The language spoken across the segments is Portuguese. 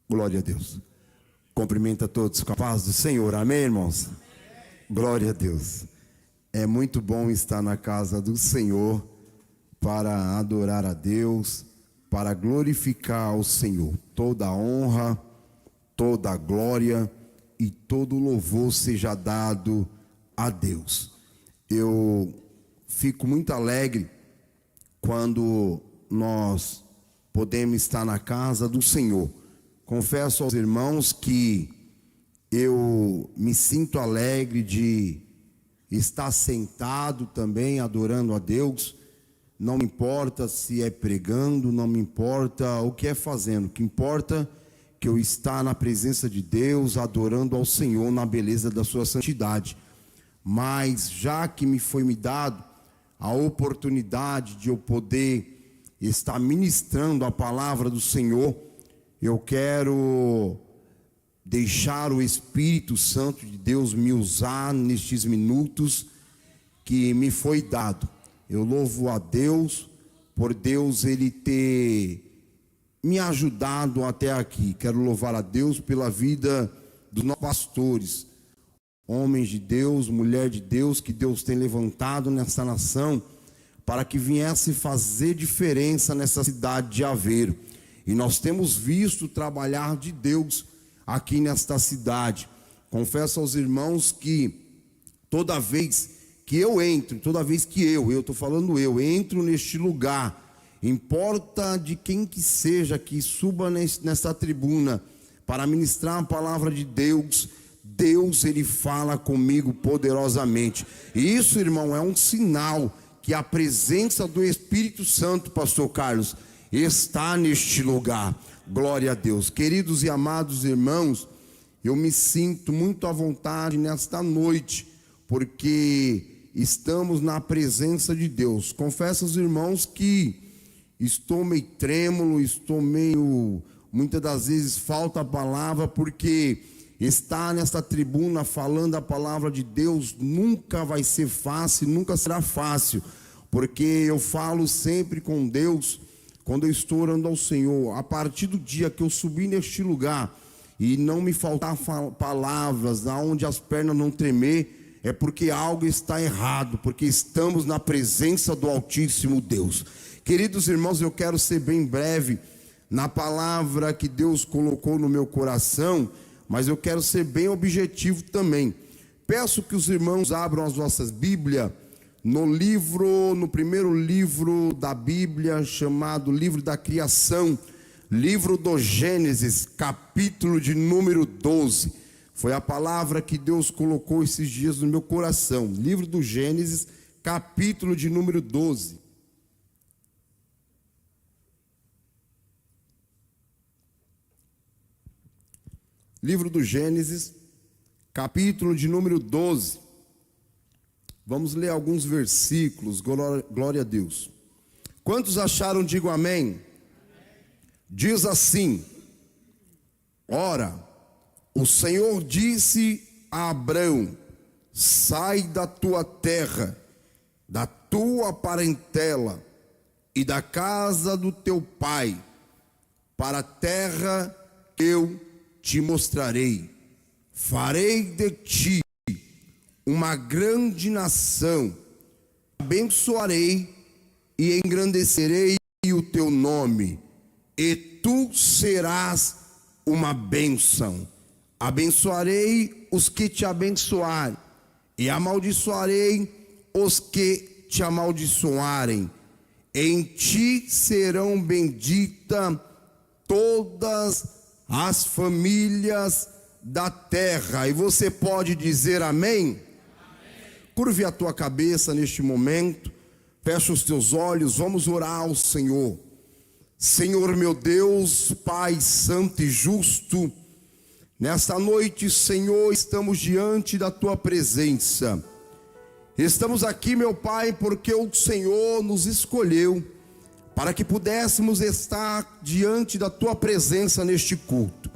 Glória a Deus. Cumprimenta todos com a paz do Senhor. Amém, irmãos? Glória a Deus. É muito bom estar na casa do Senhor para adorar a Deus, para glorificar o Senhor. Toda a honra, toda a glória e todo o louvor seja dado a Deus. Eu fico muito alegre quando nós podemos estar na casa do Senhor. Confesso aos irmãos que eu me sinto alegre de estar sentado também adorando a Deus. Não me importa se é pregando, não me importa o que é fazendo. O que importa é que eu estar na presença de Deus, adorando ao Senhor na beleza da sua santidade. Mas já que me foi dado a oportunidade de eu poder estar ministrando a palavra do Senhor, eu quero deixar o Espírito Santo de Deus me usar nestes minutos que me foi dado. Eu louvo a Deus por Deus ele ter me ajudado até aqui. Quero louvar a Deus pela vida dos nossos pastores, homens de Deus, mulher de Deus, que Deus tem levantado nessa nação para que viesse fazer diferença nessa cidade de Aveiro. E nós temos visto o trabalhar de Deus aqui nesta cidade. Confesso aos irmãos que toda vez que eu entro, toda vez que eu estou falando eu entro neste lugar, importa de quem que seja que suba nessa tribuna para ministrar a palavra de Deus, Deus ele fala comigo poderosamente. E isso, irmão, é um sinal que a presença do Espírito Santo, pastor Carlos, está neste lugar. Glória a Deus. Queridos e amados irmãos, eu me sinto muito à vontade nesta noite, porque estamos na presença de Deus. Confesso aos irmãos que estou meio trêmulo, muitas das vezes falta a palavra, porque estar nesta tribuna falando a palavra de Deus nunca vai ser fácil, nunca será fácil, porque eu falo sempre com Deus. Quando eu estou orando ao Senhor, a partir do dia que eu subir neste lugar e não me faltar palavras, aonde as pernas não tremer, é porque algo está errado, porque estamos na presença do Altíssimo Deus. Queridos irmãos, eu quero ser bem breve na palavra que Deus colocou no meu coração, mas eu quero ser bem objetivo também. Peço que os irmãos abram as nossas Bíblias no primeiro livro da Bíblia, chamado Livro da Criação, livro do Gênesis, capítulo de número 12. Foi a palavra que Deus colocou esses dias no meu coração. Livro do Gênesis, capítulo de número 12. Livro do Gênesis, capítulo de número 12. Vamos ler alguns versículos, glória a Deus. Quantos acharam, digo amém? Diz assim: ora, o Senhor disse a Abrão: sai da tua terra, da tua parentela e da casa do teu pai, para a terra que eu te mostrarei. Farei de ti uma grande nação, abençoarei e engrandecerei o teu nome, e tu serás uma bênção. Abençoarei os que te abençoarem, e amaldiçoarei os que te amaldiçoarem. Em ti serão benditas todas as famílias da terra. E você pode dizer amém? Curve a tua cabeça neste momento, fecha os teus olhos, vamos orar ao Senhor. Senhor meu Deus, Pai santo e justo, nesta noite, Senhor, estamos diante da tua presença. Estamos aqui, meu Pai, porque o Senhor nos escolheu para que pudéssemos estar diante da tua presença neste culto.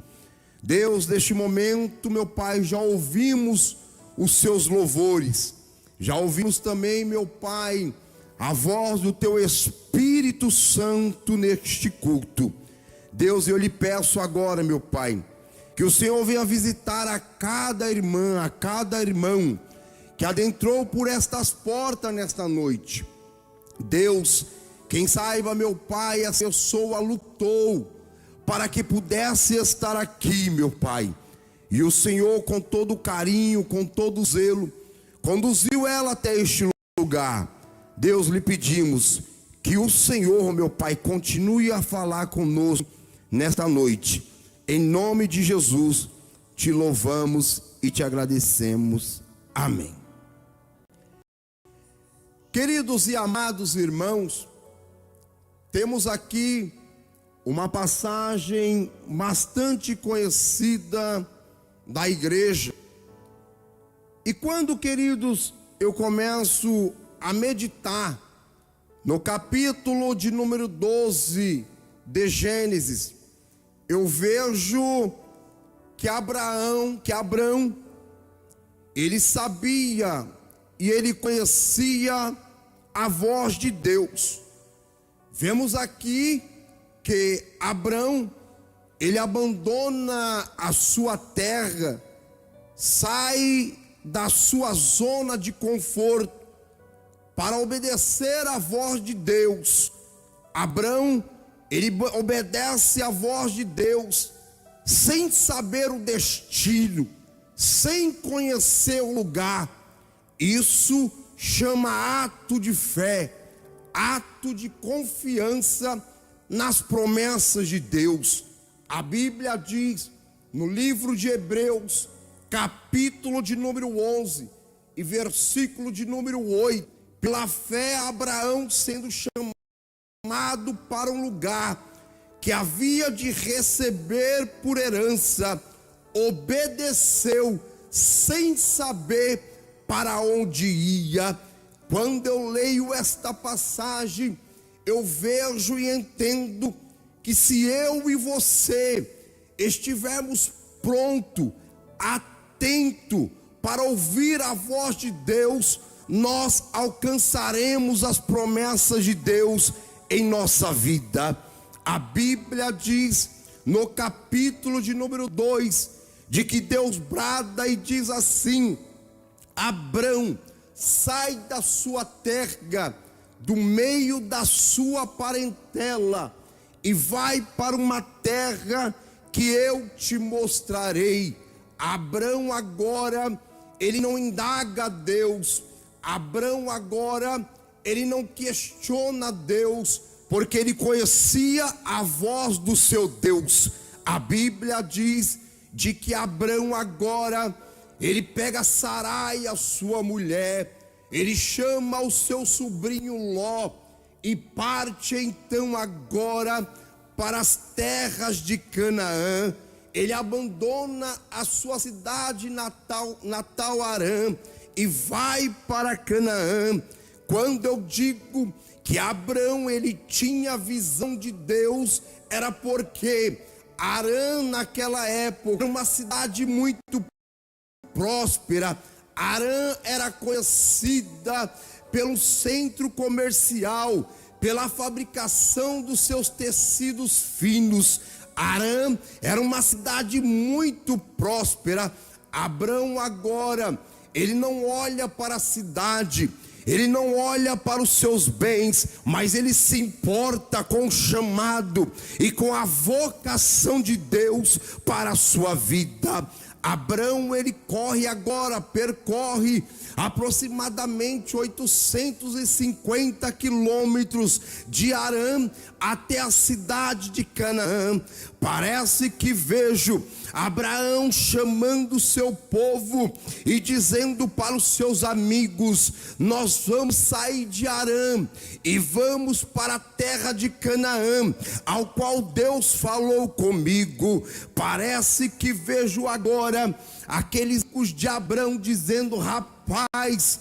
Deus, neste momento, meu Pai, já ouvimos os seus louvores. Já ouvimos também, meu Pai, a voz do teu Espírito Santo neste culto. Deus, eu lhe peço agora, meu Pai, que o Senhor venha visitar a cada irmã, a cada irmão que adentrou por estas portas nesta noite. Deus, quem saiba, meu Pai, essa pessoa lutou para que pudesse estar aqui, meu Pai. E o Senhor, com todo carinho, com todo zelo, conduziu ela até este lugar. Deus, lhe pedimos que o Senhor, meu Pai, continue a falar conosco nesta noite. Em nome de Jesus, te louvamos e te agradecemos. Amém. Queridos e amados irmãos, temos aqui uma passagem bastante conhecida da igreja. E quando, queridos, eu começo a meditar no capítulo de número 12 de Gênesis, eu vejo que Abrão, ele sabia e ele conhecia a voz de Deus. Vemos aqui que Abrão, ele abandona a sua terra, sai da sua zona de conforto para obedecer à voz de Deus. Abrão, ele obedece à voz de Deus, sem saber o destino, sem conhecer o lugar. Isso chama ato de fé, ato de confiança nas promessas de Deus. A Bíblia diz, no livro de Hebreus, capítulo de número 11 e versículo de número 8, pela fé Abraão, sendo chamado para um lugar que havia de receber por herança, obedeceu sem saber para onde ia. Quando eu leio esta passagem, eu vejo e entendo que se eu e você estivermos pronto, atento para ouvir a voz de Deus, nós alcançaremos as promessas de Deus em nossa vida. A Bíblia diz no capítulo de número 2, de que Deus brada e diz assim: Abrão, sai da sua terra, do meio da sua parentela, e vai para uma terra que eu te mostrarei. Abrão agora, ele não indaga a Deus. Abrão agora, ele não questiona Deus, porque ele conhecia a voz do seu Deus. A Bíblia diz de que Abrão agora, ele pega Sarai, a sua mulher, ele chama o seu sobrinho Ló e parte então agora para as terras de Canaã. Ele abandona a sua cidade natal Harã e vai para Canaã. Quando eu digo que Abrão, ele tinha visão de Deus, era porque Harã naquela época era uma cidade muito próspera. Harã era conhecida pelo centro comercial, pela fabricação dos seus tecidos finos. Harã era uma cidade muito próspera. Abrão agora, ele não olha para a cidade, ele não olha para os seus bens, mas ele se importa com o chamado e com a vocação de Deus para a sua vida. Abrão, ele percorre aproximadamente 850 quilômetros de Harã até a cidade de Canaã. Parece que vejo Abraão chamando o seu povo e dizendo para os seus amigos: nós vamos sair de Harã e vamos para a terra de Canaã, ao qual Deus falou comigo. Parece que vejo agora aqueles de Abrão dizendo: rapaz,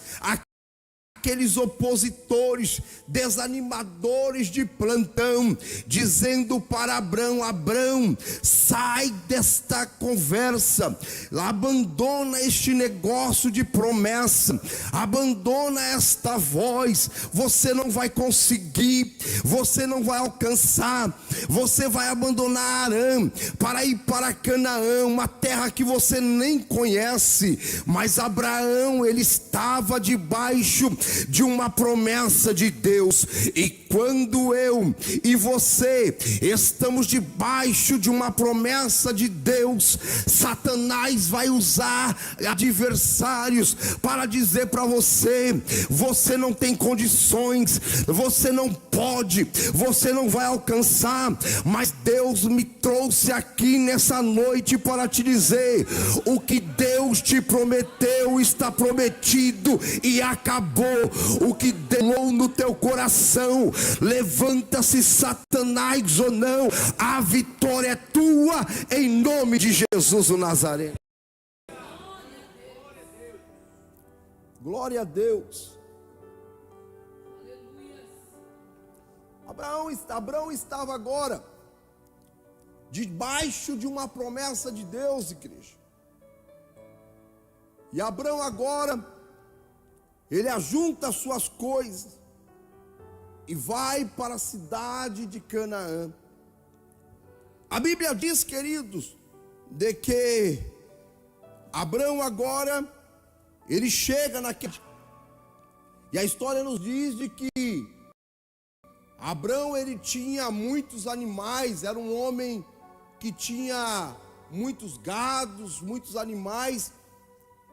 aqueles opositores, desanimadores de plantão, dizendo para Abrão: Abrão, sai desta conversa, abandona este negócio de promessa, abandona esta voz, você não vai conseguir, você não vai alcançar, você vai abandonar Arã para ir para Canaã, uma terra que você nem conhece. Mas Abraão, ele estava debaixo de uma promessa de Deus, e quando eu e você estamos debaixo de uma promessa de Deus, Satanás vai usar adversários para dizer para você: você não tem condições, você não pode, você não vai alcançar. Mas Deus me trouxe aqui nessa noite para te dizer: o que Deus te prometeu está prometido e acabou. O que deu no teu coração, levanta-se Satanás ou não, a vitória é tua, em nome de Jesus o Nazareno. Glória a Deus. Abraão estava agora debaixo de uma promessa de Deus, igreja. E Abraão agora, ele ajunta as suas coisas e vai para a cidade de Canaã. A Bíblia diz, queridos, de que Abraão agora, ele chega naquele... E a história nos diz de que Abraão, ele tinha muitos animais, era um homem que tinha muitos gados, muitos animais.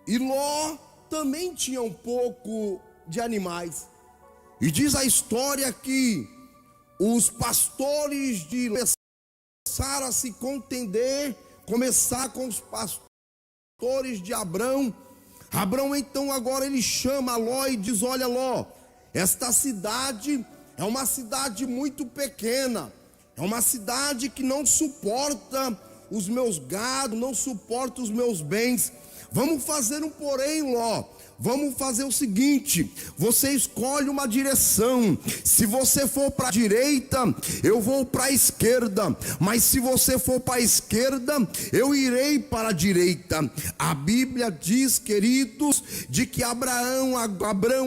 E Ló também tinha um pouco de animais. E diz a história que os pastores de Ló começaram a se contender, começar com os pastores de Abrão. Abrão então agora ele chama Ló e diz: olha Ló, esta cidade é uma cidade muito pequena, é uma cidade que não suporta os meus gados, não suporta os meus bens. Vamos fazer um porém, Ló. Vamos fazer o seguinte: você escolhe uma direção. Se você for para a direita, eu vou para a esquerda. Mas se você for para a esquerda, eu irei para a direita. A Bíblia diz, queridos, de que Abraão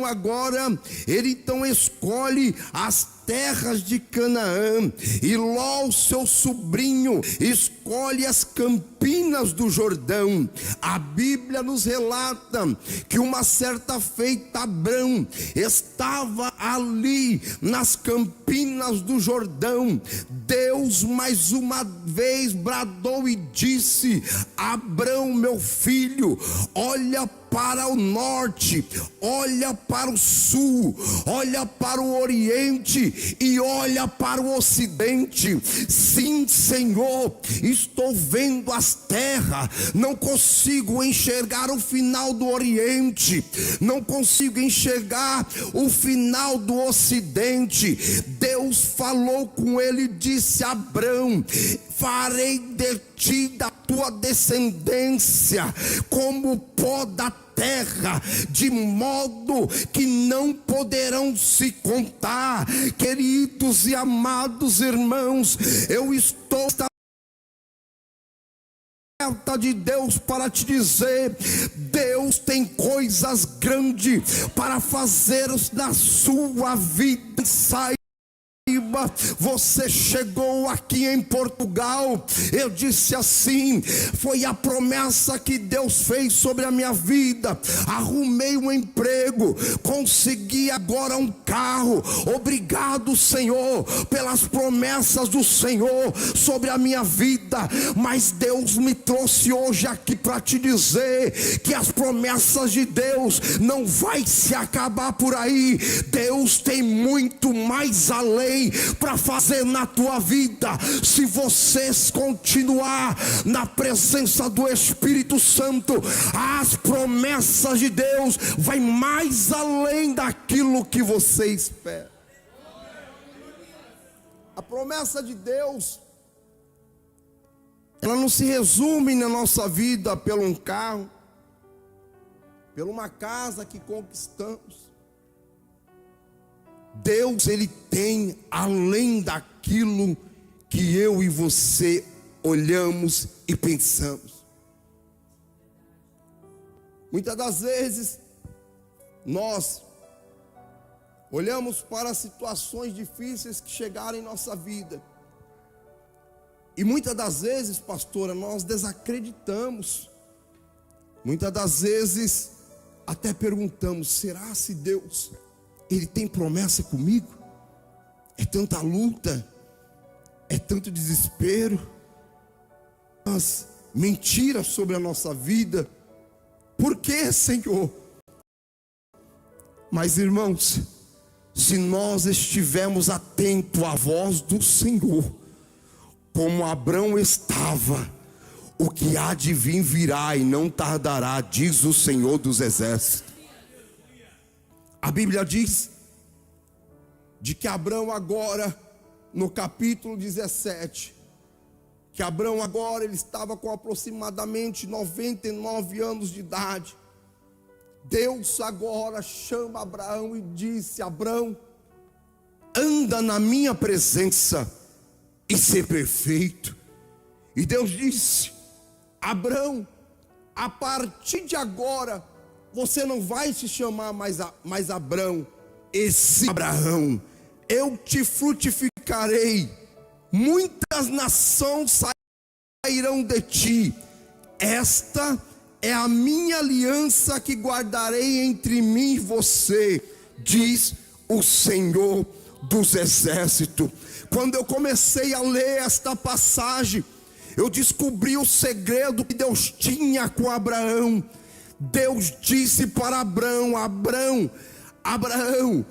agora, ele então escolhe as terras de Canaã, e Ló, seu sobrinho, escolhe as campinas do Jordão. A Bíblia nos relata que uma certa feita Abrão estava ali nas campinas do Jordão. Deus mais uma vez bradou e disse: Abrão, meu filho, olha para o norte, olha para o sul, olha para o oriente e olha para o ocidente. Sim, Senhor, estou vendo as terras, não consigo enxergar o final do oriente, não consigo enxergar o final do ocidente. Deus falou com ele e disse: Abrão, farei de ti, da tua descendência, como pó da terra, de modo que não poderão se contar. Queridos e amados irmãos, eu estou de Deus para te dizer: Deus tem coisas grandes para fazer na sua vida. Você chegou aqui em Portugal, eu disse assim: foi a promessa que Deus fez sobre a minha vida. Arrumei um emprego, consegui agora um carro. Obrigado, Senhor, pelas promessas do Senhor sobre a minha vida. Mas Deus me trouxe hoje aqui para te dizer que as promessas de Deus não vai se acabar por aí. Deus tem muito mais além para fazer na tua vida, se você continuar na presença do Espírito Santo. As promessas de Deus vai mais além daquilo que você espera. A promessa de Deus, ela não se resume na nossa vida pelo um carro, por uma casa que conquistamos. Deus, Ele tem além daquilo que eu e você olhamos e pensamos. Muitas das vezes, nós olhamos para situações difíceis que chegaram em nossa vida. E muitas das vezes, pastora, nós desacreditamos. Muitas das vezes, até perguntamos: será se Deus, Ele tem promessa comigo? É tanta luta, é tanto desespero, as mentiras sobre a nossa vida. Por que, Senhor? Mas, irmãos, se nós estivermos atentos à voz do Senhor, como Abrão estava, o que há de vir virá e não tardará, diz o Senhor dos Exércitos. A Bíblia diz de que Abrão agora, no capítulo 17, que Abrão agora ele estava com aproximadamente 99 anos de idade. Deus agora chama Abraão e disse: Abrão, anda na minha presença e ser perfeito. E Deus disse: Abrão, a partir de agora você não vai se chamar mais Abrão, esse Abraão. Eu te frutificarei, muitas nações sairão de ti. Esta é a minha aliança que guardarei entre mim e você, diz o Senhor dos Exércitos. Quando eu comecei a ler esta passagem, eu descobri o segredo que Deus tinha com Abraão. Deus disse para Abraão: Abraão, Abraão,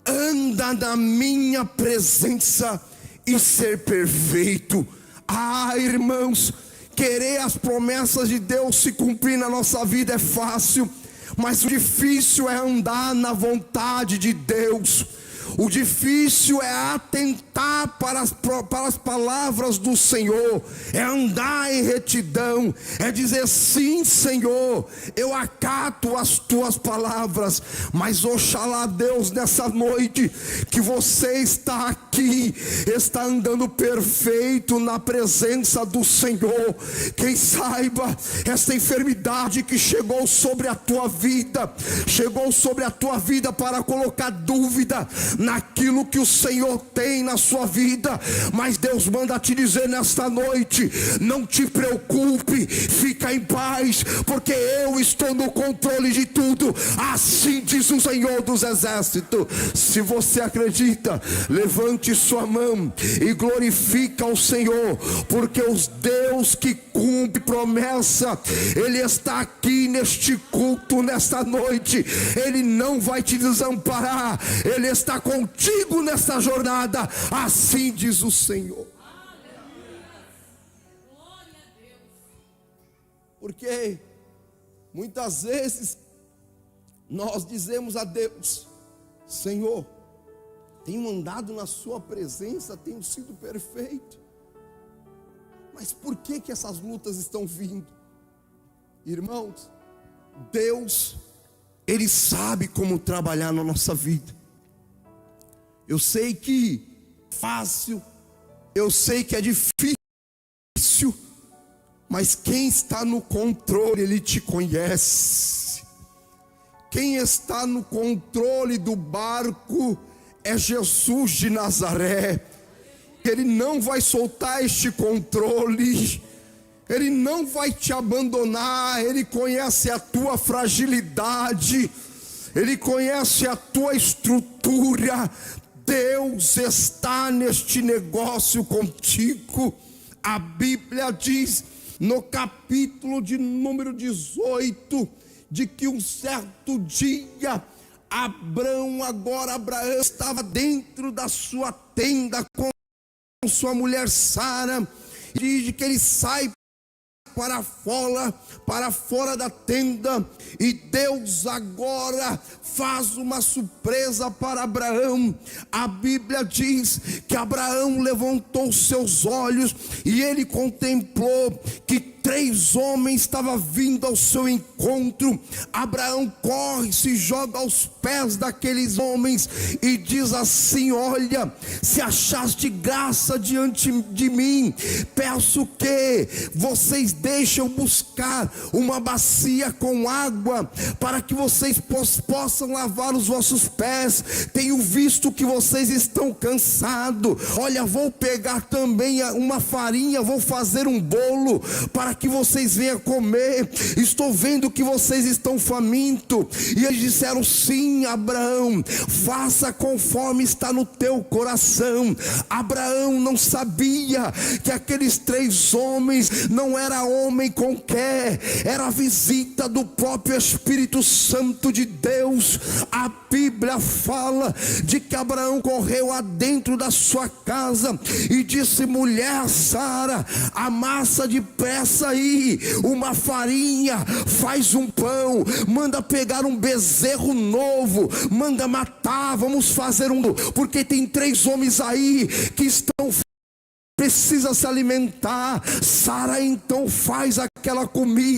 anda na minha presença e ser perfeito. Ah, irmãos, querer as promessas de Deus se cumprir na nossa vida é fácil, mas o difícil é andar na vontade de Deus. O difícil é atentar para as palavras do Senhor, é andar em retidão, é dizer: sim, Senhor, eu acato as tuas palavras. Mas oxalá, Deus, nessa noite que você está aqui, está andando perfeito na presença do Senhor. Quem saiba, essa enfermidade que chegou sobre a tua vida, chegou sobre a tua vida para colocar dúvida naquilo que o Senhor tem na sua vida, mas Deus manda te dizer nesta noite: não te preocupe, fica em paz, porque eu estou no controle de tudo, assim diz o Senhor dos Exércitos. Se você acredita, levante sua mão e glorifica o Senhor, porque os Deus que cumpre promessa, Ele está aqui neste culto, nesta noite. Ele não vai te desamparar, Ele está contigo nesta jornada, assim diz o Senhor. Porque muitas vezes nós dizemos a Deus: Senhor, tenho andado na sua presença, tenho sido perfeito, mas por que essas lutas estão vindo? Irmãos, Deus, Ele sabe como trabalhar na nossa vida. Eu sei que é fácil, eu sei que é difícil, mas quem está no controle, Ele te conhece. Quem está no controle do barco é Jesus de Nazaré. Ele não vai soltar este controle, Ele não vai te abandonar. Ele conhece a tua fragilidade, Ele conhece a tua estrutura. Deus está neste negócio contigo. A Bíblia diz no capítulo de número 18, de que um certo dia Abraão estava dentro da sua tenda com sua mulher Sara, e diz que ele sai para fora da tenda, e Deus agora faz uma surpresa para Abraão. A Bíblia diz que Abraão levantou seus olhos e ele contemplou que 3 homens estavam vindo ao seu encontro. Abraão corre, se joga aos pés daqueles homens e diz assim: olha, se achaste graça diante de mim, peço que vocês deixem buscar uma bacia com água, para que vocês possam lavar os vossos pés. Tenho visto que vocês estão cansados. Olha, vou pegar também uma farinha, vou fazer um bolo para que vocês venham comer. Estou vendo que vocês estão famintos. E eles disseram: sim, Abraão, faça conforme está no teu coração. Abraão não sabia que aqueles 3 homens não era homem qualquer, era a visita do próprio Espírito Santo de Deus. A Bíblia fala de que Abraão correu adentro da sua casa e disse: mulher Sara, amassa depressa aí uma farinha, faz um pão, manda pegar um bezerro novo, manda matar, vamos fazer porque tem 3 homens aí que precisa se alimentar. Sara então faz aquela comida.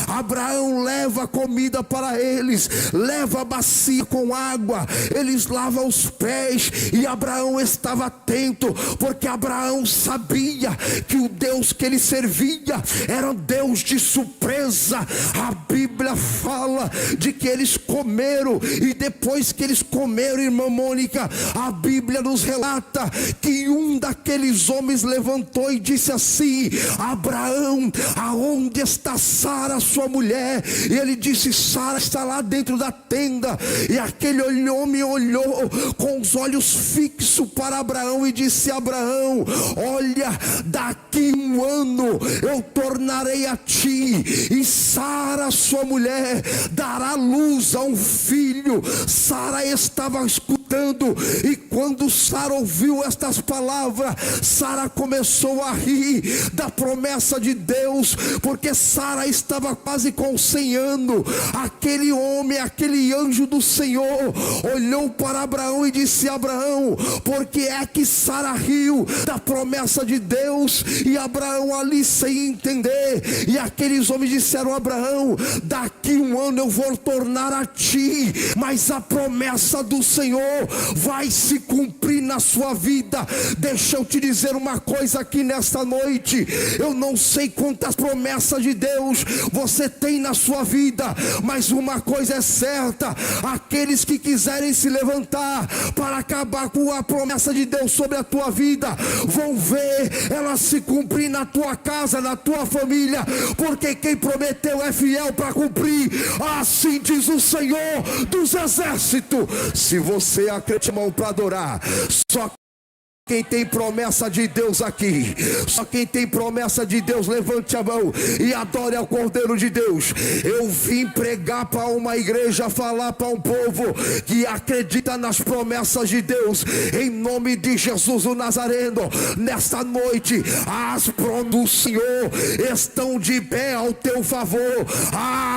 Abraão leva comida para eles, leva a bacia com água, eles lavam os pés. E Abraão estava atento, porque Abraão sabia que o Deus que ele servia era um Deus de surpresa. A Bíblia fala de que eles comeram, e depois que eles comeram, irmã Mônica, a Bíblia nos relata que um daqueles homens levantou e disse assim: Abraão, aonde está Sara, sua mulher? E ele disse: Sara está lá dentro da tenda. E aquele homem olhou com os olhos fixos para Abraão e disse: Abraão, olha, daqui 1 ano eu tornarei a ti, e Sara, sua mulher, dará luz a um filho. Sara estava escutando, e quando Sara ouviu estas palavras, Sara começou a rir da promessa de Deus, porque Sara estava quase com 100 anos. Aquele homem, aquele anjo do Senhor olhou para Abraão e disse: Abraão, porque é que Sara riu da promessa de Deus? E Abraão ali sem entender, e aqueles homens disseram: Abraão, daqui 1 ano eu vou tornar a ti, mas a promessa do Senhor vai se cumprir na sua vida. Deixa eu te dizer uma coisa aqui nesta noite: eu não sei quantas promessas de Deus você tem na sua vida, mas uma coisa é certa: aqueles que quiserem se levantar para acabar com a promessa de Deus sobre a tua vida, vão ver ela se cumprir na tua casa, na tua família, porque quem prometeu é fiel para cumprir. Assim diz o Senhor dos exércitos. Se você acredita, para adorar, só quem tem promessa de Deus aqui, só quem tem promessa de Deus, levante a mão e adore ao Cordeiro de Deus. Eu vim pregar para uma igreja, falar para um povo que acredita nas promessas de Deus, em nome de Jesus o Nazareno. Nesta noite, as promessas do Senhor estão de pé ao teu favor.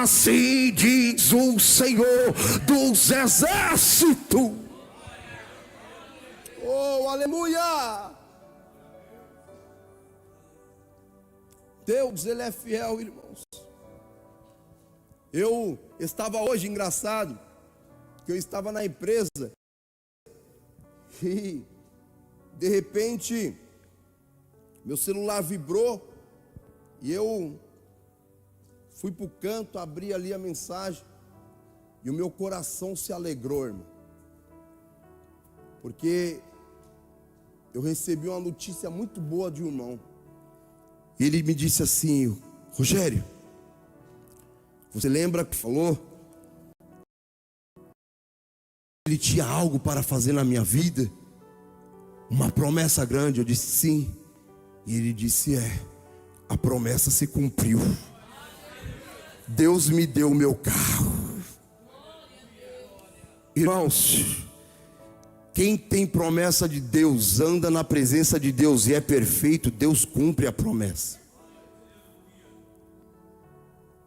Assim diz o Senhor dos exércitos. Oh, aleluia! Deus, Ele é fiel, irmãos. Eu estava hoje, engraçado, que eu estava na empresa e de repente meu celular vibrou e eu fui para o canto, abri ali a mensagem e o meu coração se alegrou, irmão, porque eu recebi uma notícia muito boa de um irmão. Ele me disse assim: Rogério, você lembra que falou? Ele tinha algo para fazer na minha vida, uma promessa grande. Eu disse sim. E ele disse: a promessa se cumpriu. Deus me deu o meu carro. Irmãos, quem tem promessa de Deus, anda na presença de Deus e é perfeito, Deus cumpre a promessa.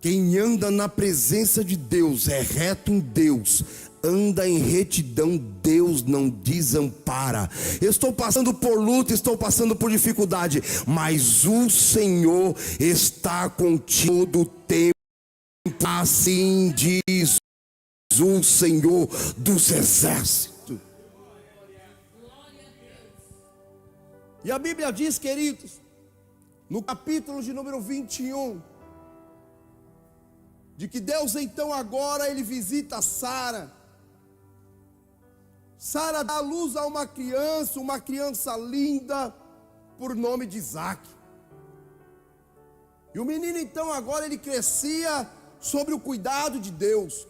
Quem anda na presença de Deus, é reto em Deus, anda em retidão, Deus não desampara. Eu estou passando por luta, estou passando por dificuldade, mas o Senhor está contigo todo o tempo. Assim diz o Senhor dos exércitos. E a Bíblia diz, queridos, no capítulo de número 21, de que Deus então agora ele visita Sara. Sara dá luz a uma criança linda, por nome de Isaac. E o menino então agora ele crescia sobre o cuidado de Deus.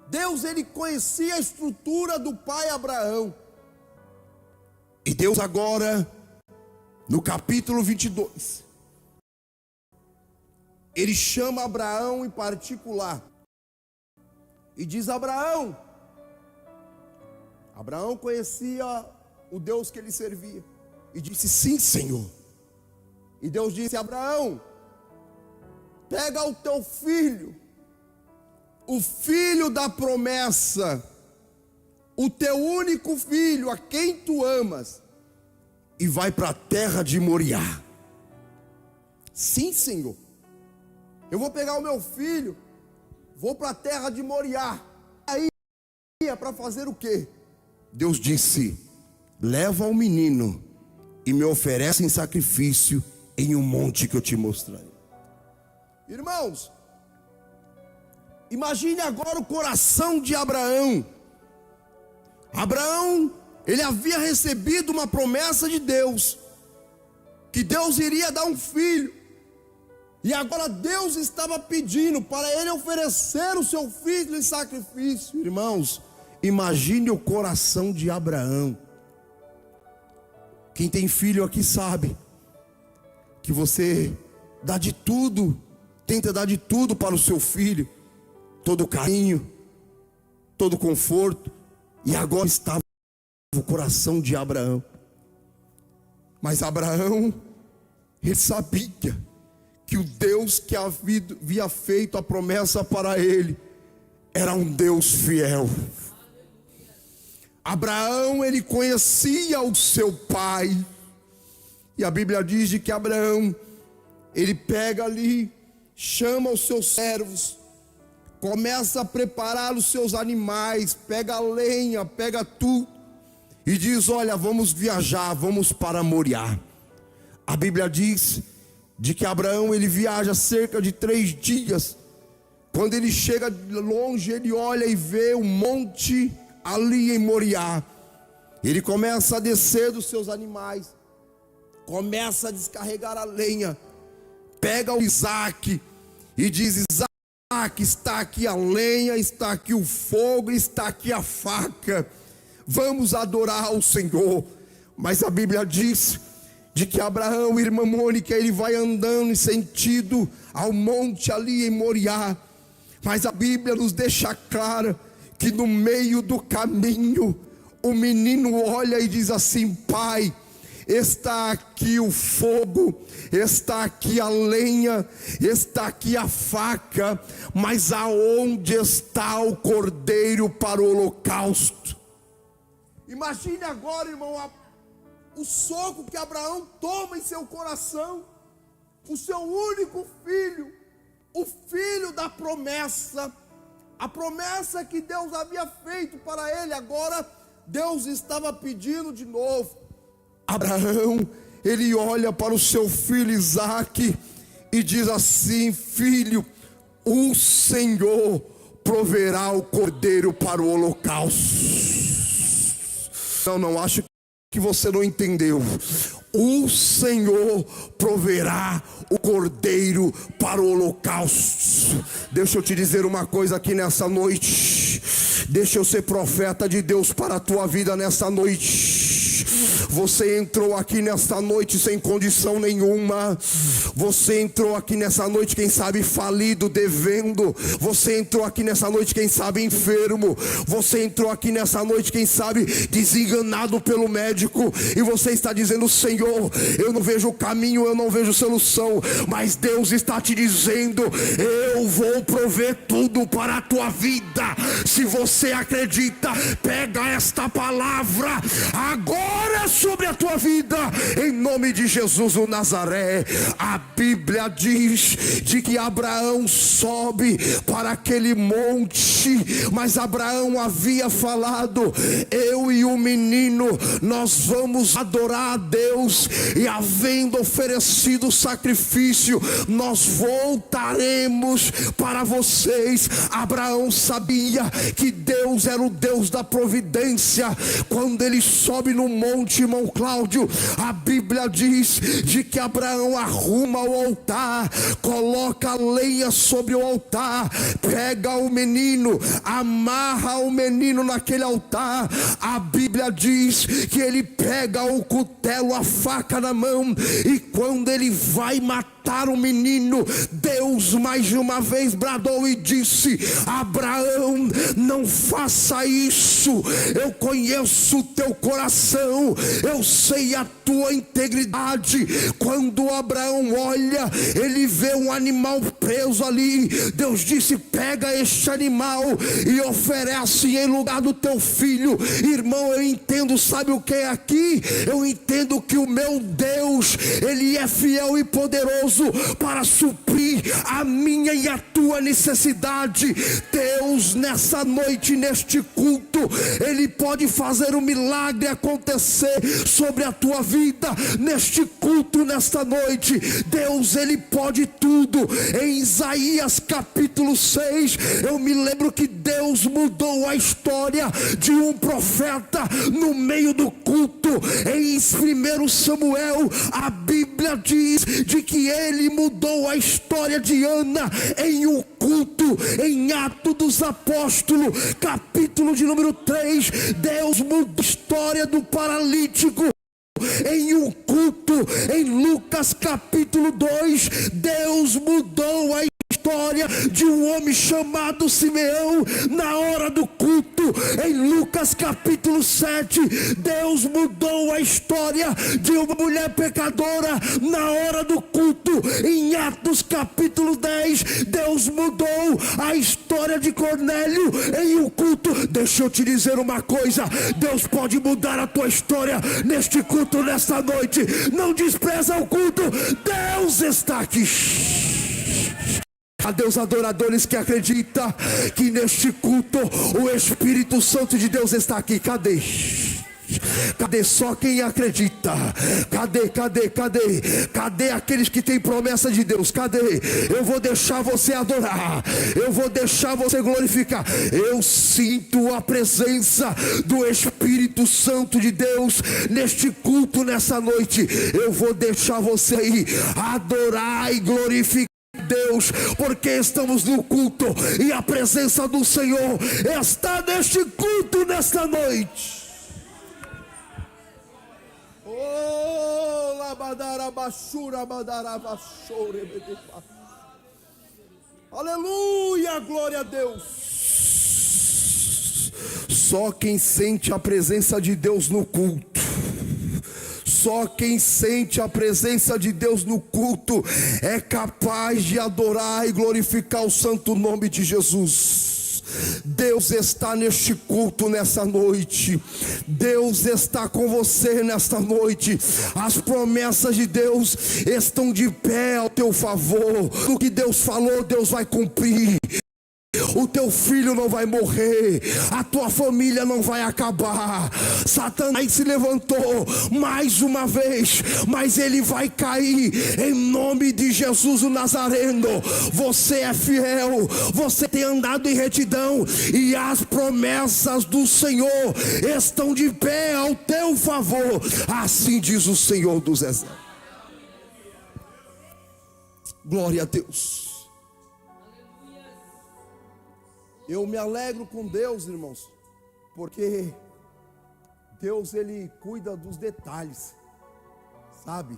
Deus ele conhecia a estrutura do pai Abraão. E Deus agora, no capítulo 22, ele chama Abraão em particular. E diz: Abraão conhecia o Deus que ele servia. E disse: sim, Senhor. E Deus disse: Abraão, pega o teu filho, o filho da promessa, o teu único filho, a quem tu amas, e vai para a terra de Moriá. Sim, Senhor. Eu vou pegar o meu filho, vou para a terra de Moriá. Aí é para fazer o quê? Deus disse: leva o menino e me oferece em sacrifício em um monte que eu te mostrarei. Irmãos, imagine agora o coração de Abraão. Abraão, ele havia recebido uma promessa de Deus, que Deus iria dar um filho. E agora Deus estava pedindo para ele oferecer o seu filho em sacrifício. Irmãos, imagine o coração de Abraão. Quem tem filho aqui sabe que você dá de tudo, tenta dar de tudo para o seu filho, todo carinho, todo conforto. E agora estava o coração de Abraão. Mas Abraão, ele sabia que o Deus que havia feito a promessa para ele era um Deus fiel. Abraão, ele conhecia o seu pai. E a Bíblia diz de que Abraão, ele pega ali, chama os seus servos, começa a preparar os seus animais, pega a lenha, pega tudo, e diz: olha, vamos viajar, vamos para Moriá. A Bíblia diz de que Abraão, ele viaja cerca de 3 dias. Quando ele chega longe, ele olha e vê um monte ali em Moriá. Ele começa a descer dos seus animais, começa a descarregar a lenha, pega o Isaac e diz: Isaac, está aqui a lenha, está aqui o fogo, está aqui a faca, vamos adorar ao Senhor. Mas a Bíblia diz de que Abraão, irmã Mônica, ele vai andando em sentido ao monte ali em Moriá. Mas a Bíblia nos deixa clara que no meio do caminho, o menino olha e diz assim: pai, está aqui o fogo, está aqui a lenha, está aqui a faca, mas aonde está o cordeiro para o holocausto? Imagine agora, irmão, o soco que Abraão toma em seu coração. O seu único filho, o filho da promessa, a promessa que Deus havia feito para ele, agora Deus estava pedindo de novo. Abraão, ele olha para o seu filho Isaac e diz assim: filho, o Senhor proverá o cordeiro para o holocausto. Não, acho que você não entendeu. O Senhor proverá o cordeiro para o holocausto. Deixa eu te dizer uma coisa aqui nessa noite. Deixa eu ser profeta de Deus para a tua vida nessa noite. Você entrou aqui nesta noite sem condição nenhuma. Você entrou aqui nessa noite, quem sabe falido, devendo. Você entrou aqui nessa noite, quem sabe enfermo. Você entrou aqui nessa noite, quem sabe desenganado pelo médico. E você está dizendo: Senhor, eu não vejo caminho, eu não vejo solução. Mas Deus está te dizendo: eu vou prover tudo para a tua vida. Se você acredita, pega esta palavra agora sobre a tua vida, em nome de Jesus o Nazaré. A Bíblia diz de que Abraão sobe para aquele monte, mas Abraão havia falado: eu e o menino, nós vamos adorar a Deus, e havendo oferecido sacrifício, nós voltaremos para vocês. Abraão sabia que Deus era o Deus da providência. Quando ele sobe no monte, irmão Cláudio, a Bíblia diz de que Abraão arruma o altar, coloca a lenha sobre o altar, pega o menino, amarra o menino naquele altar. A Bíblia diz que ele pega o cutelo, a faca na mão, e quando ele vai matar o menino, Deus mais uma vez bradou e disse: Abraão, não faça isso. Eu conheço o teu coração, eu sei a tua integridade. Quando Abraão olha, ele vê um animal preso ali. Deus disse: pega este animal e oferece em lugar do teu filho. Irmão, eu entendo, sabe o que é aqui? Eu entendo que o meu Deus, ele é fiel e poderoso para suprir a minha e a tua necessidade. Deus, nessa noite, neste culto, ele pode fazer um milagre acontecer sobre a tua vida. Neste culto, nesta noite, Deus, ele pode tudo. Em Isaías capítulo 6, eu me lembro que Deus mudou a história de um profeta no meio do culto. Em 1 Samuel, a Bíblia diz de que ele mudou a história de Ana em um culto. Em Atos dos Apóstolos, capítulo de número 3, Deus mudou a história do paralítico em um culto. Em Lucas capítulo 2, Deus mudou a história de um homem chamado Simeão na hora do culto. Em Lucas capítulo 7, Deus mudou a história de uma mulher pecadora na hora do culto. Em Atos capítulo 10, Deus mudou a história de Cornélio em um culto. Deixa eu te dizer uma coisa: Deus pode mudar a tua história neste culto, nesta noite. Não despreza o culto, Deus está aqui. A Deus, adoradores que acreditam que neste culto o Espírito Santo de Deus está aqui. Cadê? Cadê só quem acredita? Cadê aqueles que têm promessa de Deus? Cadê? Eu vou deixar você adorar, eu vou deixar você glorificar. Eu sinto a presença do Espírito Santo de Deus neste culto, nessa noite. Eu vou deixar você aí adorar e glorificar Deus, porque estamos no culto e a presença do Senhor está neste culto, nesta noite. Aleluia, glória a Deus. Só quem sente a presença de Deus no culto, só quem sente a presença de Deus no culto é capaz de adorar e glorificar o santo nome de Jesus. Deus está neste culto nessa noite. Deus está com você nesta noite. As promessas de Deus estão de pé ao teu favor. O que Deus falou, Deus vai cumprir. O teu filho não vai morrer, a tua família não vai acabar. Satanás se levantou mais uma vez, mas ele vai cair em nome de Jesus o Nazareno. Você é fiel, você tem andado em retidão, e as promessas do Senhor estão de pé ao teu favor. Assim diz o Senhor dos Exércitos. Glória a Deus. Eu me alegro com Deus, irmãos, porque Deus, Ele cuida dos detalhes, sabe?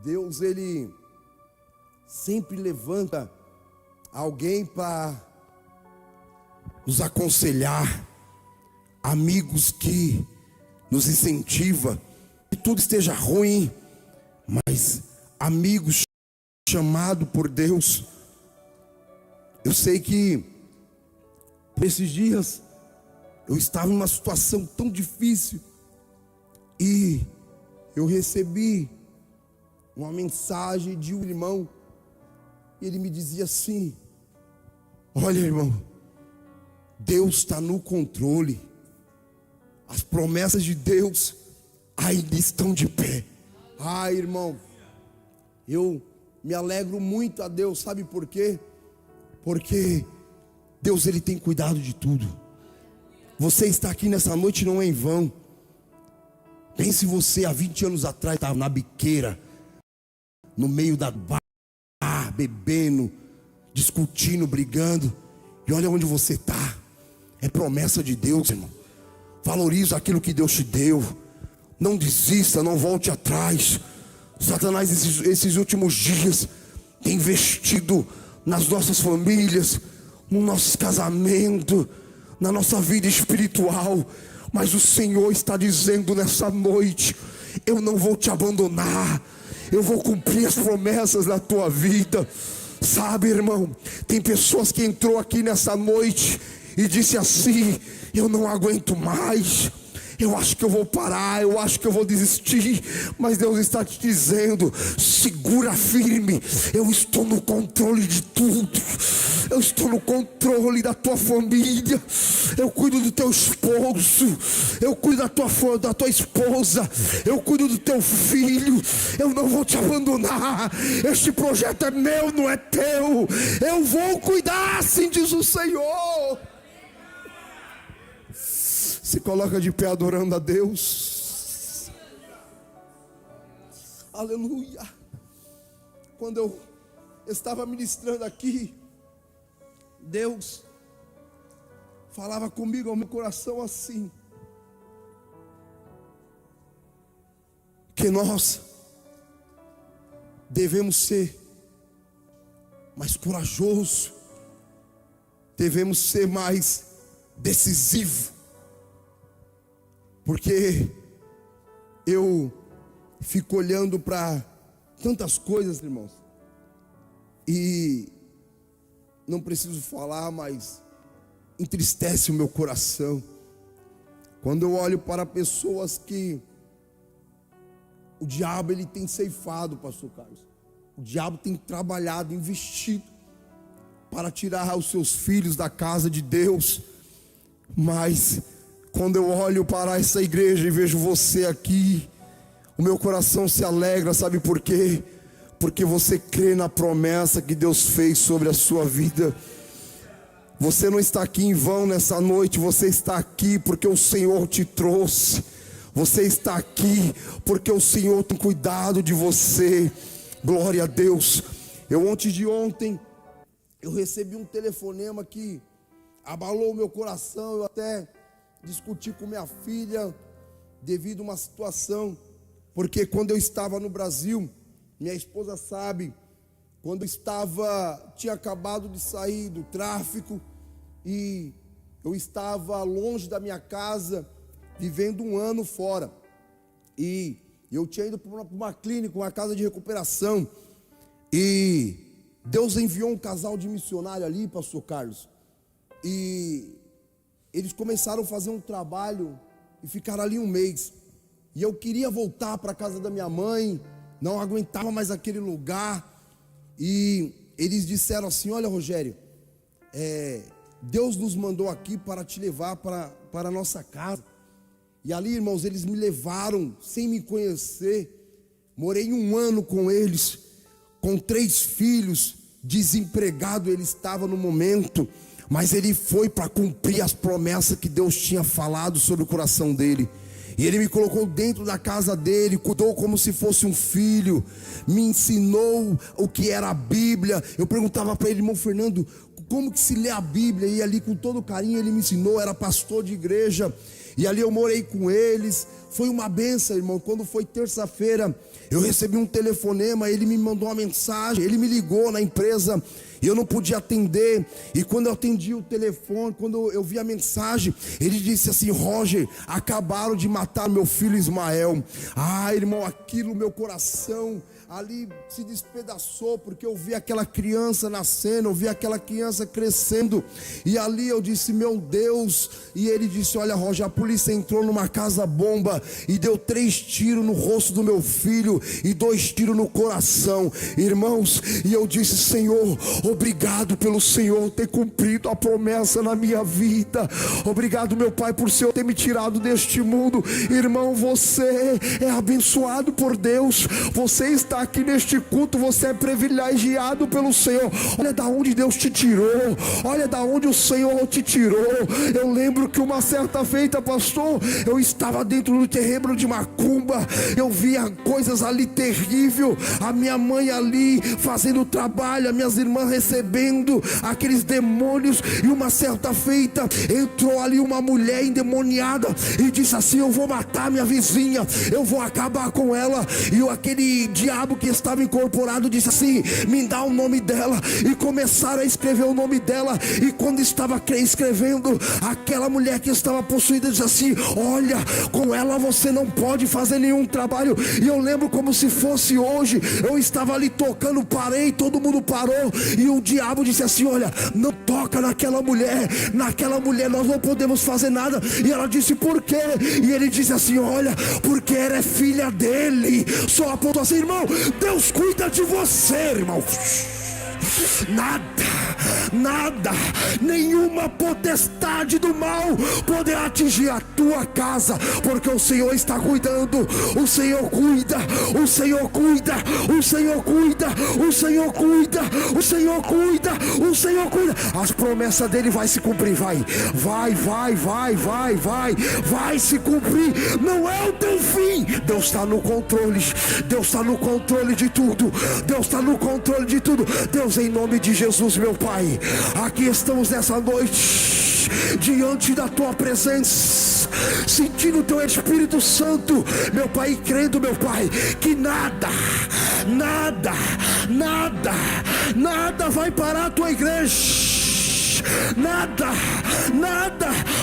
Deus, Ele sempre levanta alguém para nos aconselhar, amigos que nos incentivam, que tudo esteja ruim, mas amigos chamados por Deus. Eu sei que esses dias eu estava em uma situação tão difícil e eu recebi uma mensagem de um irmão e ele me dizia assim: olha, irmão, Deus está no controle, as promessas de Deus ainda estão de pé. Irmão, eu me alegro muito a Deus, sabe por quê? Porque Deus, Ele tem cuidado de tudo. Você está aqui nessa noite não é em vão. Pense você, há 20 anos atrás estava na biqueira, no meio da bar, bebendo, discutindo, brigando, e olha onde você está. É promessa de Deus, irmão. Valoriza aquilo que Deus te deu. Não desista, não volte atrás. Satanás esses últimos dias tem investido nas nossas famílias, no nosso casamento, na nossa vida espiritual. Mas o Senhor está dizendo nessa noite: eu não vou te abandonar, eu vou cumprir as promessas da tua vida. Sabe, irmão, tem pessoas que entrou aqui nessa noite e disse assim: eu não aguento mais, eu acho que eu vou parar, eu acho que eu vou desistir. Mas Deus está te dizendo: segura firme, eu estou no controle de tudo. Eu estou no controle da tua família. Eu cuido do teu esposo, eu cuido da tua esposa, eu cuido do teu filho. Eu não vou te abandonar. Este projeto é meu, não é teu. Eu vou cuidar, assim diz o Senhor. Se coloca de pé adorando a Deus. Aleluia. Quando eu estava ministrando aqui, Deus falava comigo ao meu coração assim: que nós devemos ser mais corajosos, devemos ser mais decisivos. Porque eu fico olhando para tantas coisas, irmãos, e não preciso falar, mas entristece o meu coração quando eu olho para pessoas que o diabo ele tem ceifado, pastor Carlos. O diabo tem trabalhado, investido para tirar os seus filhos da casa de Deus. Mas quando eu olho para essa igreja e vejo você aqui, o meu coração se alegra, sabe por quê? Porque você crê na promessa que Deus fez sobre a sua vida. Você não está aqui em vão nessa noite, você está aqui porque o Senhor te trouxe. Você está aqui porque o Senhor tem cuidado de você. Glória a Deus. Antes de ontem, eu recebi um telefonema que abalou o meu coração. Eu até discuti com minha filha devido a uma situação, porque quando eu estava no Brasil, minha esposa sabe, quando tinha acabado de sair do tráfico e eu estava longe da minha casa, vivendo um ano fora, e eu tinha ido para uma clínica, uma casa de recuperação, e Deus enviou um casal de missionário ali, pastor Carlos, e eles começaram a fazer um trabalho e ficaram ali um mês. E eu queria voltar para a casa da minha mãe, não aguentava mais aquele lugar. E eles disseram assim: olha, Rogério, Deus nos mandou aqui para te levar para a nossa casa. E ali, irmãos, eles me levaram sem me conhecer. Morei um ano com eles, com 3 filhos, desempregado ele estava no momento. Mas ele foi para cumprir as promessas que Deus tinha falado sobre o coração dele. E ele me colocou dentro da casa dele, cuidou como se fosse um filho, me ensinou o que era a Bíblia. Eu perguntava para ele: irmão Fernando, como que se lê a Bíblia? E ali com todo carinho ele me ensinou. Era pastor de igreja. E ali eu morei com eles. Foi uma benção, irmão. Quando foi terça-feira, eu recebi um telefonema. Ele me mandou uma mensagem. Ele me ligou na empresa e eu não podia atender. E quando eu atendi o telefone, quando eu vi a mensagem, ele disse assim: Roger, acabaram de matar meu filho Ismael. Ah, irmão, aquilo, meu coração ali se despedaçou, porque eu vi aquela criança nascendo, eu vi aquela criança crescendo. E ali eu disse: meu Deus. E ele disse: olha, Roger, a polícia entrou numa casa bomba e deu 3 tiros no rosto do meu filho e 2 tiros no coração, irmãos. E eu disse: Senhor, obrigado pelo Senhor ter cumprido a promessa na minha vida. Obrigado, meu Pai, por Senhor ter me tirado deste mundo. Irmão, você é abençoado por Deus. Você está aqui neste culto, você é privilegiado pelo Senhor. Olha da onde Deus te tirou, olha da onde o Senhor te tirou. Eu lembro que uma certa feita, pastor, eu estava dentro do terreiro de macumba. Eu via coisas ali terríveis. A minha mãe ali fazendo o trabalho, as minhas irmãs recebendo aqueles demônios. E uma certa feita entrou ali uma mulher endemoniada e disse assim: eu vou matar minha vizinha, eu vou acabar com ela. E aquele diabo que estava incorporado disse assim: me dá o nome dela. E começaram a escrever o nome dela. E quando estava escrevendo, aquela mulher que estava possuída disse assim: olha, com ela você não pode fazer nenhum trabalho. E eu lembro como se fosse hoje. Eu estava ali tocando, parei, todo mundo parou. E o diabo disse assim: olha, não toca naquela mulher nós não podemos fazer nada. E ela disse: por quê? E ele disse assim: olha, porque ela é filha dele. Só apontou assim: irmão, Deus cuida de você, irmão. Nada, nenhuma potestade do mal poderá atingir a tua casa, porque o Senhor está cuidando. O Senhor cuida, o Senhor cuida, o Senhor cuida, o Senhor cuida, o Senhor cuida, o Senhor cuida. As promessas dele vai se cumprir, vai se cumprir. Não é o teu fim. Deus está no controle, Deus está no controle de tudo, Deus está no controle de tudo. Deus, em nome de Jesus, meu Pai, aqui estamos nessa noite, diante da tua presença, sentindo o teu Espírito Santo, meu Pai, e crendo, meu Pai, que nada vai parar a tua igreja. Nada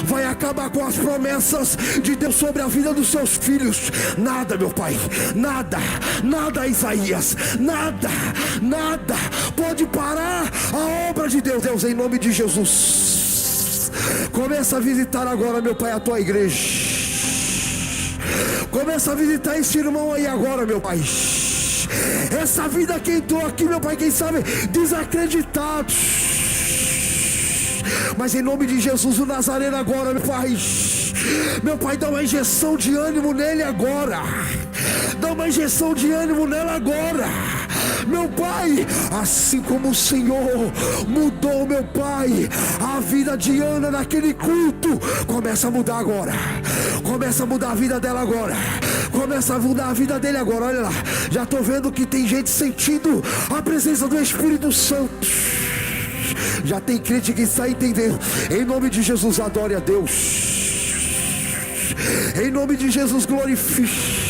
vai acabar com as promessas de Deus sobre a vida dos seus filhos. Nada, meu Pai, nada, Isaías, nada pode parar a obra de Deus. Deus, em nome de Jesus, começa a visitar agora, meu Pai, a tua igreja. Começa a visitar esse irmão aí agora, meu Pai. Essa vida que entrou aqui, meu Pai, quem sabe desacreditado, mas em nome de Jesus o Nazareno agora, meu Pai, dá uma injeção de ânimo nele agora. Dá uma injeção de ânimo nela agora, meu Pai. Assim como o Senhor mudou, meu Pai, a vida de Ana naquele culto, começa a mudar agora. Começa a mudar a vida dela agora. Começa a mudar a vida dele agora. Olha lá, já estou vendo que tem gente sentindo a presença do Espírito Santo. Já tem crente que está entendendo. Em nome de Jesus, adore a Deus. Em nome de Jesus, glorifique.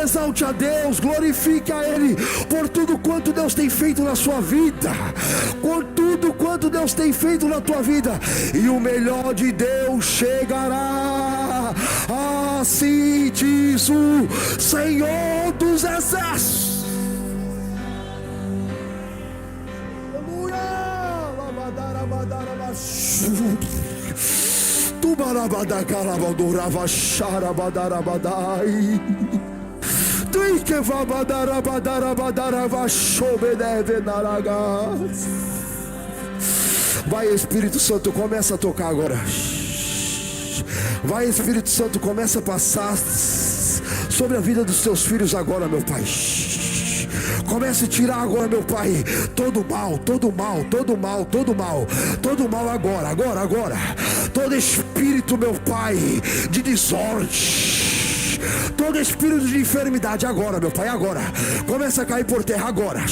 Exalte a Deus, glorifique a Ele por tudo quanto Deus tem feito na sua vida, por tudo quanto Deus tem feito na tua vida. E o melhor de Deus chegará, assim diz o Senhor dos Exércitos. Vai, Espírito Santo, começa a tocar agora. Vai, Espírito Santo, começa a passar sobre a vida dos teus filhos agora, meu Pai. Comece a tirar agora, meu Pai, todo mal agora. Todo espírito, meu Pai, de desordem, todo espírito de enfermidade agora, meu Pai, agora. Começa a cair por terra agora.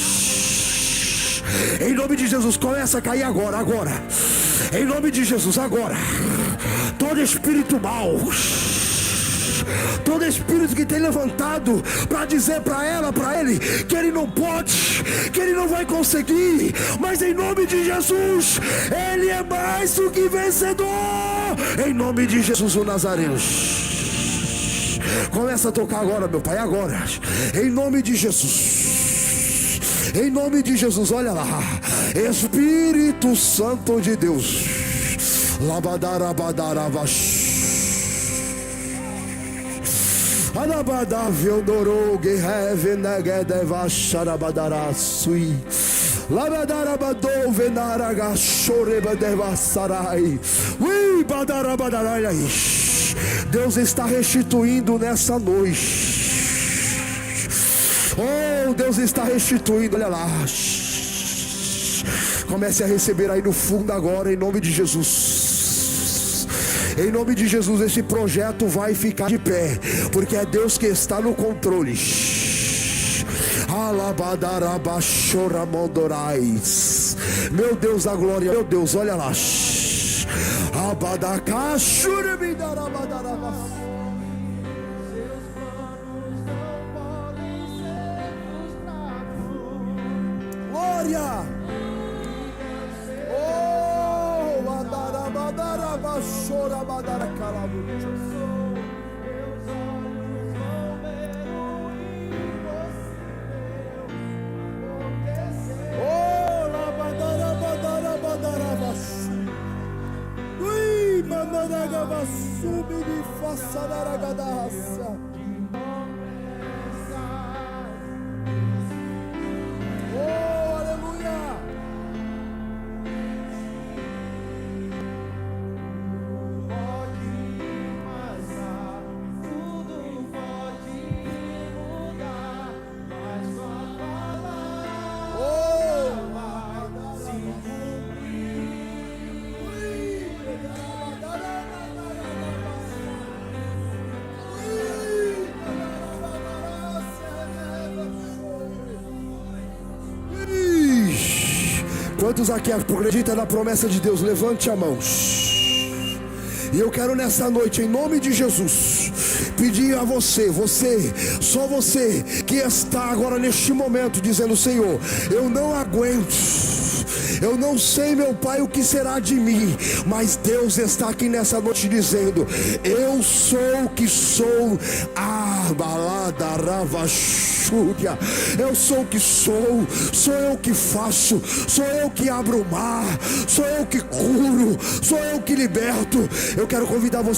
Em nome de Jesus, começa a cair agora. Em nome de Jesus, agora. todo espírito mau, todo espírito que tem levantado para dizer para ela, para ele, que ele não pode, que ele não vai conseguir, mas em nome de Jesus, ele é mais do que vencedor, em nome de Jesus o Nazareno. Começa a tocar agora, meu Pai, agora, em nome de Jesus, em nome de Jesus. Olha lá, Espírito Santo de Deus, Labadarabadarabash, Alabadavion dorogue heavenegedevasharabadarassui, Labadarabadou venaragachorebadevasarai, ui badarabadarai. Deus está restituindo nessa noite. Oh, Deus está restituindo, olha lá. Comece a receber aí no fundo agora, em nome de Jesus. Em nome de Jesus, esse projeto vai ficar de pé, porque é Deus que está no controle. Alabadarabachoramondorais. Meu Deus da glória, meu Deus, olha lá. Glória. Oh, Quantos aqui acreditam na promessa de Deus? Levante a mão. E eu quero nessa noite, em nome de Jesus, pedir a você, só você que está agora neste momento dizendo: Senhor, eu não aguento, eu não sei, meu Pai, o que será de mim, mas Deus está aqui nessa noite dizendo: eu sou o que sou. Balada ravachúria, eu sou o que sou eu que faço, sou eu que abro o mar, sou eu que curo, sou eu que liberto. Eu quero convidar você